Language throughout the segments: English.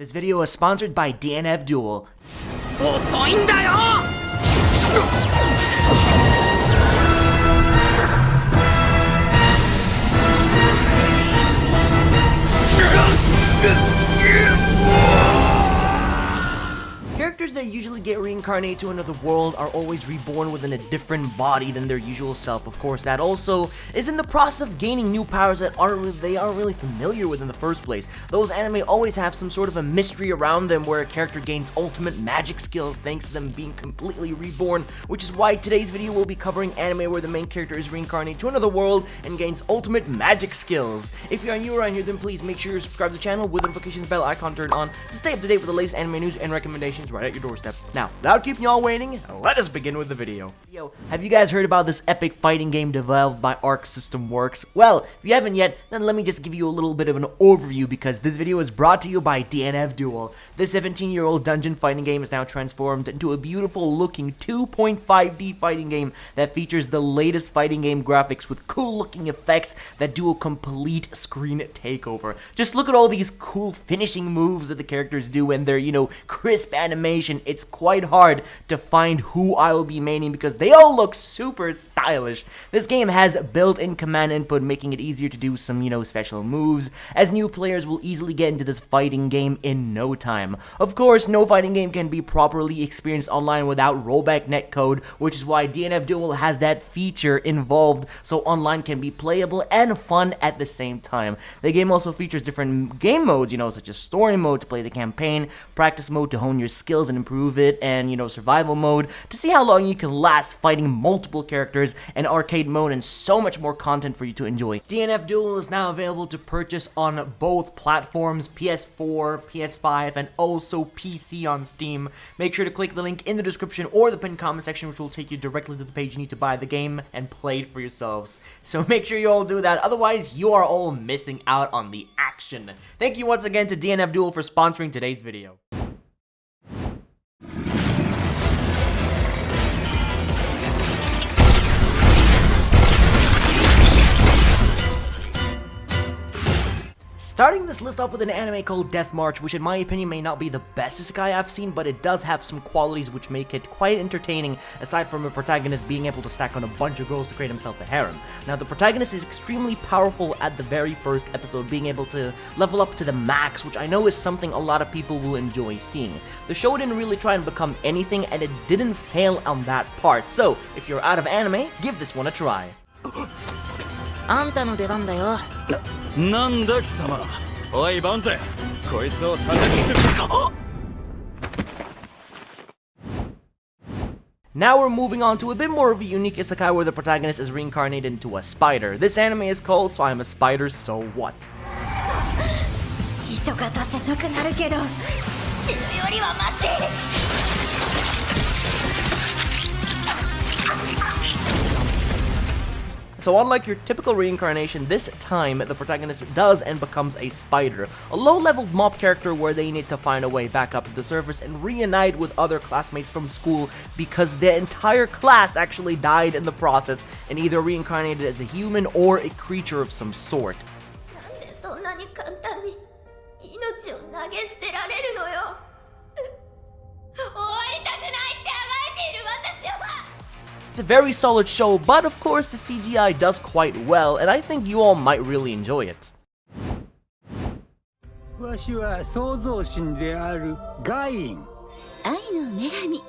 This video is sponsored by DNF Duel. Characters that usually get reincarnated to another world are always reborn within a different body than their usual self. Of course, that also is in the process of gaining new powers that they aren't really familiar with in the first place. Those anime always have some sort of a mystery around them where a character gains ultimate magic skills thanks to them being completely reborn, which is why today's video will be covering anime where the main character is reincarnated to another world and gains ultimate magic skills. If you are new around here, then please make sure you subscribe to the channel with the notifications bell icon turned on to stay up to date with the latest anime news and recommendations right at your doorstep. Now, without keeping y'all waiting, let us begin with the video. Yo, have you guys heard about this epic fighting game developed by Arc System Works? Well, if you haven't yet, then let me just give you a little bit of an overview because this video is brought to you by DNF Duel. This 17-year-old dungeon fighting game is now transformed into a beautiful looking 2.5D fighting game that features the latest fighting game graphics with cool looking effects that do a complete screen takeover. Just look at all these cool finishing moves that the characters do and their, crisp animation. It's quite hard to find who I will be maining because they all look super stylish. This game has built-in command input, making it easier to do some, special moves, as new players will easily get into this fighting game in no time. Of course, no fighting game can be properly experienced online without rollback netcode, which is why DNF Duel has that feature involved so online can be playable and fun at the same time. The game also features different game modes, such as story mode to play the campaign, practice mode to hone your skills and improve it, and survival mode to see how long you can last fighting multiple characters, and arcade mode, and so much more content for you to enjoy. DNF Duel is now available to purchase on both platforms, PS4, PS5, and also PC on Steam. Make sure to click the link in the description or the pinned comment section, which will take you directly to the page you need to buy the game and play it for yourselves. So make sure you all do that, otherwise you are all missing out on the action. Thank you once again to DNF Duel for sponsoring today's video. Starting this list off with an anime called Death March, which in my opinion may not be the best isekai I've seen, but it does have some qualities which make it quite entertaining, aside from a protagonist being able to stack on a bunch of girls to create himself a harem. Now, the protagonist is extremely powerful at the very first episode, being able to level up to the max, which I know is something a lot of people will enjoy seeing. The show didn't really try and become anything, and it didn't fail on that part, so if you're out of anime, give this one a try. あんたの出番だよ。なんだ貴様。おいバンゼ、こいつを叩きつけ。Now we're moving on to a bit more of a unique isekai where the protagonist is reincarnated into a spider. This anime is called So I'm a Spider, So What? 糸が出せなくなるけど、死ぬよりはマシ。So unlike your typical reincarnation, this time the protagonist does and becomes a spider, a low-level mob character where they need to find a way back up to the surface and reunite with other classmates from school because their entire class actually died in the process and either reincarnated as a human or a creature of some sort. なんでそんなに簡単に命を投げ捨てられるのよ。終わりたくないってあがいている私は。 It's a very solid show, but of course the CGI does quite well, and I think you all might really enjoy it. わしは創造神であるガイン。愛の女神、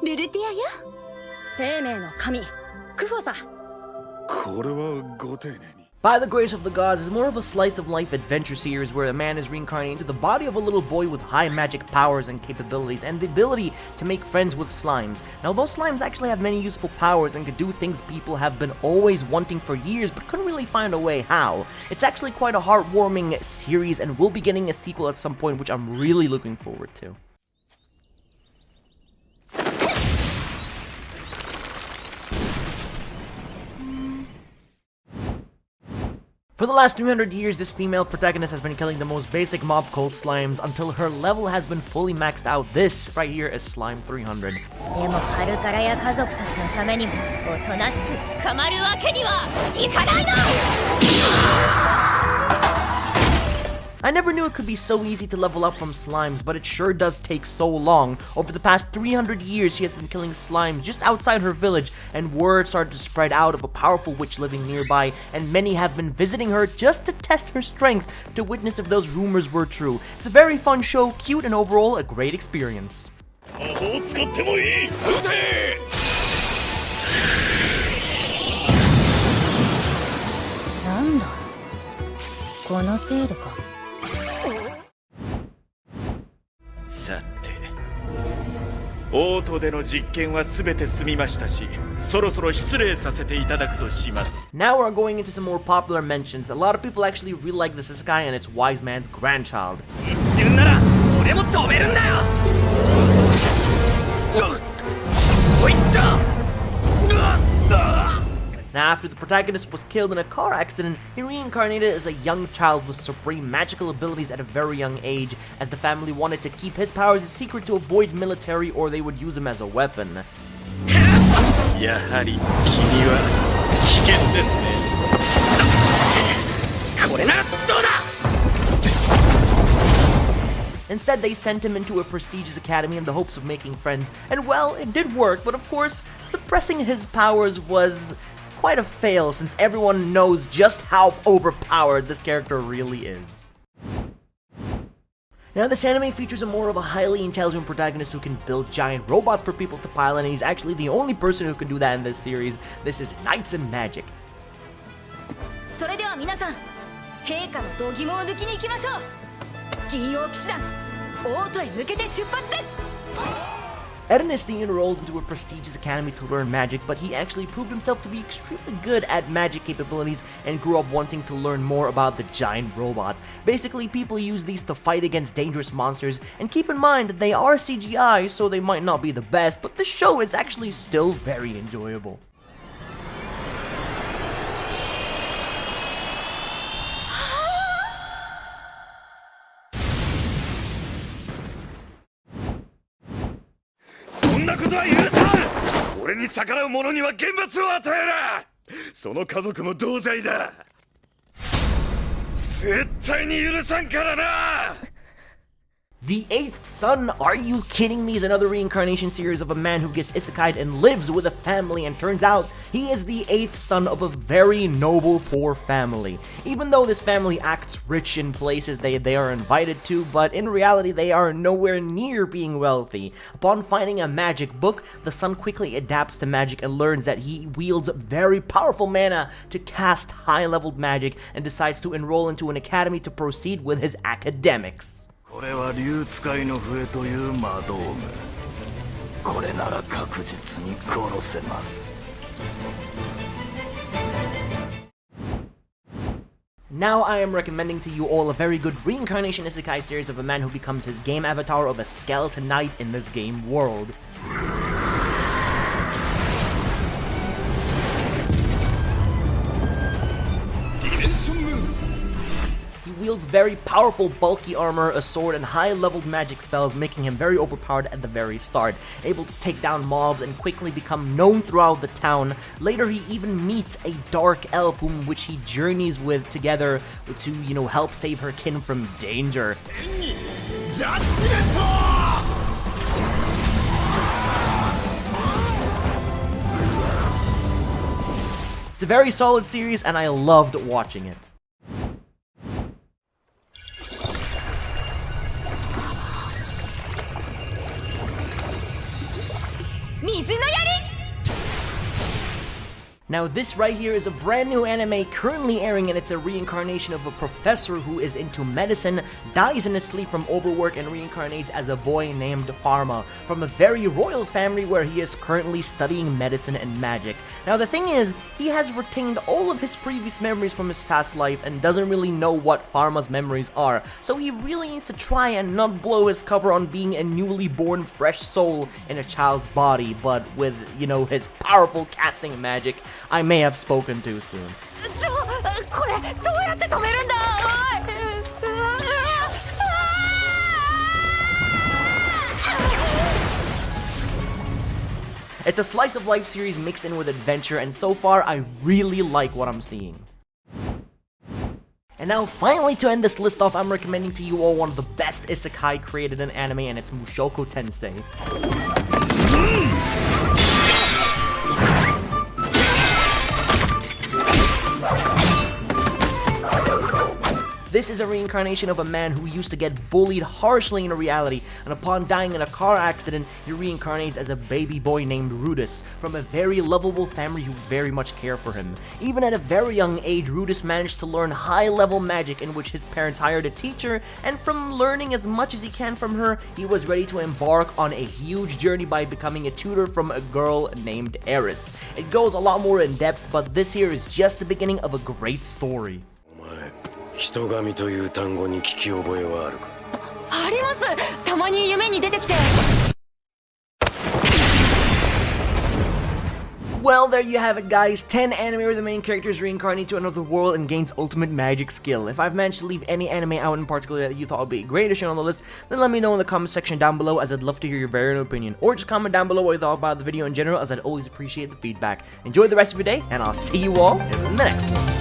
ルルティアよ。生命の神、クフォさ。これはご丁寧に。 By the Grace of the Gods is more of a slice-of-life adventure series where a man is reincarnated into the body of a little boy with high magic powers and capabilities and the ability to make friends with slimes. Now, those slimes actually have many useful powers and can do things people have been always wanting for years but couldn't really find a way how. It's actually quite a heartwarming series and we'll be getting a sequel at some point, which I'm really looking forward to. For the last 300 years, this female protagonist has been killing the most basic mob called slimes until her level has been fully maxed out. This right here is Slime 300. でもハルカラや家族たちのためにもおとなしく捕まるわけにはいかないの。I never knew it could be so easy to level up from slimes, but it sure does take so long. Over the past 300 years, she has been killing slimes just outside her village, and word started to spread out of a powerful witch living nearby, and many have been visiting her just to test her strength to witness if those rumors were true. It's a very fun show, cute, and overall a great experience. なんだこの程度か。さてオートでの実験は全て済みましたし、そろそろ失礼させていただくとします。 Now we're going into some more popular mentions. A lot of people actually really like this Isekai, and it's Wise Man's Grandchild. 一瞬なら俺も飛べるんだよ。おいっちゃ。 Now, after the protagonist was killed in a car accident, he reincarnated as a young child with supreme magical abilities at a very young age, as the family wanted to keep his powers a secret to avoid military or they would use him as a weapon. やはり君は危険ですね。これならどうだ。 Instead, they sent him into a prestigious academy in the hopes of making friends, and well, it did work, but of course, suppressing his powers was quite a fail since everyone knows just how overpowered this character really is. Now, this anime features more of a highly intelligent protagonist who can build giant robots for people to pilot, and he's actually the only person who can do that in this series. This is Knights and Magic. それでは皆さん、陛下の度肝を抜きに行きましょう。銀曜騎士団、オートへ向けて出発です。 Eren is enrolled into a prestigious academy to learn magic, but he actually proved himself to be extremely good at magic capabilities and grew up wanting to learn more about the giant robots. Basically, people use these to fight against dangerous monsters, and keep in mind that they are CGI, so they might not be the best, but the show is actually still very enjoyable. .俺に逆らう者には厳罰を与えら。その家族も同罪だ。絶対に許さんからな。 The Eighth Son, are you kidding me, is another reincarnation series of a man who gets isekai'd and lives with a family, and turns out he is the 8th son of a very noble poor family. Even though this family acts rich in places they are invited to, but in reality they are nowhere near being wealthy. Upon finding a magic book, the son quickly adapts to magic and learns that he wields very powerful mana to cast high-leveled magic, and decides to enroll into an academy to proceed with his academics. これは竜使いの笛という魔道具。これなら確実に殺せます。 Now I am recommending to you all a very good reincarnation isekai series of a man who becomes his game avatar of a skeleton knight in this game world. He wields very powerful bulky armor, a sword, and high-leveled magic spells, making him very overpowered at the very start, able to take down mobs and quickly become known throughout the town. Later he even meets a dark elf which he journeys with together to, help save her kin from danger. It's a very solid series and I loved watching it. Now this right here is a brand new anime currently airing, and it's a reincarnation of a professor who is into medicine, dies in his sleep from overwork, and reincarnates as a boy named Pharma from a very royal family where he is currently studying medicine and magic. Now the thing is, he has retained all of his previous memories from his past life and doesn't really know what Pharma's memories are, so he really needs to try and not blow his cover on being a newly born fresh soul in a child's body, but with, his powerful casting magic. I may have spoken too soon. It's a slice of life series mixed in with adventure, and so far I really like what I'm seeing. And now finally to end this list off, I'm recommending to you all one of the best isekai created in anime, and it's Mushoku Tensei. This is a reincarnation of a man who used to get bullied harshly in reality, and upon dying in a car accident, he reincarnates as a baby boy named Rudis, from a very lovable family who very much care for him. Even at a very young age, Rudis managed to learn high-level magic in which his parents hired a teacher, and from learning as much as he can from her, he was ready to embark on a huge journey by becoming a tutor from a girl named Eris. It goes a lot more in depth, but this here is just the beginning of a great story. 人神という単語に聞き覚えはあるか？あります。たまに夢に出てきて。 Well, there you have it, guys. 10 anime where the main characters reincarnate to another world and gains ultimate magic skill. If I've managed to leave any anime out in particular that you thought would be a great addition on the list, then let me know in the comment section down below, as I'd love to hear your very own opinion. Or just comment down below what you thought about the video in general, as I'd always appreciate the feedback. Enjoy the rest of your day, and I'll see you all in the next one.